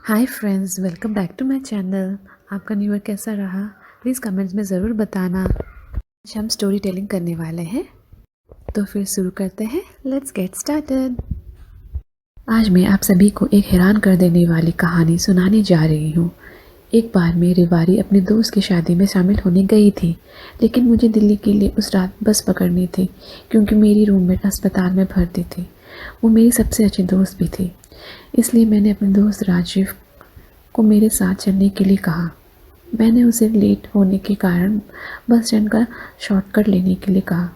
Hi friends, welcome back to my channel. आपका new year कैसा रहा? प्लीज़ कमेंट्स में ज़रूर बताना। आज हम स्टोरी टेलिंग करने वाले हैं, तो फिर शुरू करते हैं। Let's get started. आज मैं आप सभी को एक हैरान कर देने वाली कहानी सुनाने जा रही हूँ। एक बार मैं रिवारी अपने दोस्त की शादी में शामिल होने गई थी, लेकिन मुझे दिल्ली के लिए उस रात बस पकड़नी थी क्योंकि मेरी रूममेट अस्पताल में भर्ती थी। वो मेरी सबसे अच्छी दोस्त भी थी, इसलिए मैंने अपने दोस्त राजीव को मेरे साथ चलने के लिए कहा। मैंने उसे लेट होने के कारण बस स्टैंड का शॉर्टकट लेने के लिए कहा।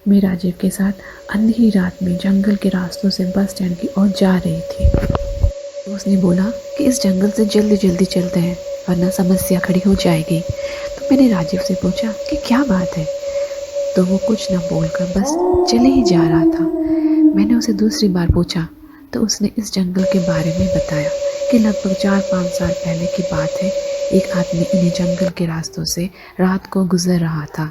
मैं राजीव के साथ अंधेरी रात में जंगल के रास्तों से बस स्टैंड की ओर जा रही थी। तो उसने बोला कि इस जंगल से जल्दी जल्दी चलते हैं वरना समस्या खड़ी हो जाएगी। तो मैंने राजीव से पूछा कि क्या बात है, तो वो कुछ न बोलकर बस चले ही जा रहा था। मैंने उसे दूसरी बार पूछा तो उसने इस जंगल के बारे में बताया कि लगभग 4-5 साल पहले की बात है। एक आदमी इन्हीं जंगल के रास्तों से रात को गुजर रहा था।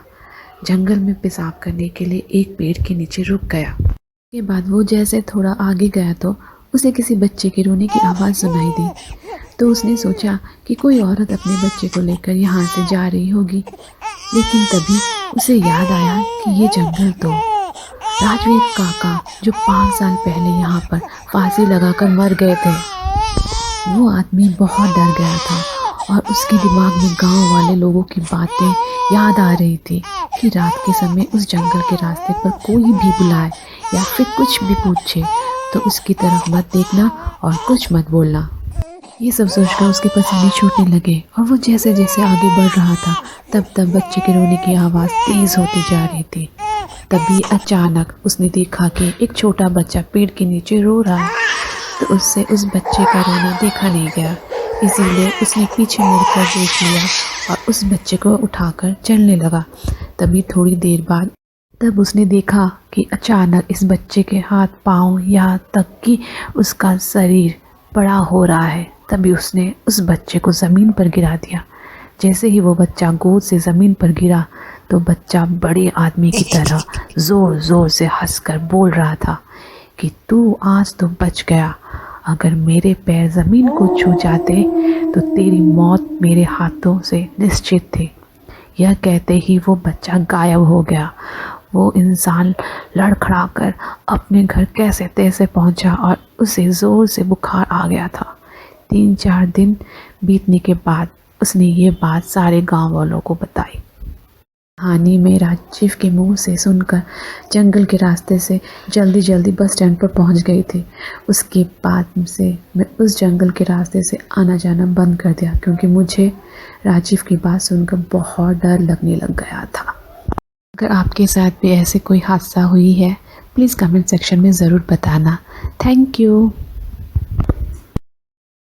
जंगल में पेशाब करने के लिए एक पेड़ के नीचे रुक गया। के बाद वो जैसे थोड़ा आगे गया तो उसे किसी बच्चे के रोने की आवाज़ सुनाई दी। तो उसने सोचा कि कोई औरत अपने बच्चे को लेकर यहाँ से जा रही होगी, लेकिन तभी उसे याद आया कि ये जंगल तो राजवीर काका जो 5 साल पहले यहाँ पर फांसी लगाकर मर गए थे। वो आदमी बहुत डर गया था और उसके दिमाग में गांव वाले लोगों की बातें याद आ रही थी कि रात के समय उस जंगल के रास्ते पर कोई भी बुलाए या फिर कुछ भी पूछे तो उसकी तरफ मत देखना और कुछ मत बोलना। ये सब सोचकर उसके पसीने छूटने लगे और वो जैसे जैसे आगे बढ़ रहा था तब तब बच्चे के रोने की आवाज़ तेज़ होती जा रही थी। तभी अचानक उसने देखा कि एक छोटा बच्चा पेड़ के नीचे रो रहा है। तो उससे उस बच्चे का रोना देखा नहीं गया, इसीलिए उसने पीछे मुड़कर देख लिया और उस बच्चे को उठाकर चलने लगा। तभी थोड़ी देर बाद तब उसने देखा कि अचानक इस बच्चे के हाथ पाँव यहाँ तक कि उसका शरीर बड़ा हो रहा है। तभी उसने उस बच्चे को ज़मीन पर गिरा दिया। जैसे ही वो बच्चा गोद से ज़मीन पर गिरा तो बच्चा बड़े आदमी की तरह ज़ोर ज़ोर से हंसकर बोल रहा था कि तू आज तो बच गया। अगर मेरे पैर ज़मीन को छू जाते तो तेरी मौत मेरे हाथों से निश्चित थी। यह कहते ही वो बच्चा गायब हो गया। वो इंसान लड़खड़ाकर अपने घर कैसे तैसे पहुंचा और उसे ज़ोर से बुखार आ गया था। 3-4 दिन बीतने के बाद उसने ये बात सारे गांव वालों को बताई। कहानी में राजीव के मुंह से सुनकर जंगल के रास्ते से जल्दी जल्दी बस स्टैंड पर पहुंच गई थी। उसके बाद से मैं उस जंगल के रास्ते से आना जाना बंद कर दिया क्योंकि मुझे राजीव की बात सुनकर बहुत डर लगने लग गया था। अगर आपके साथ भी ऐसे कोई हादसा हुई है, प्लीज़ कमेंट सेक्शन में ज़रूर बताना। Thank you.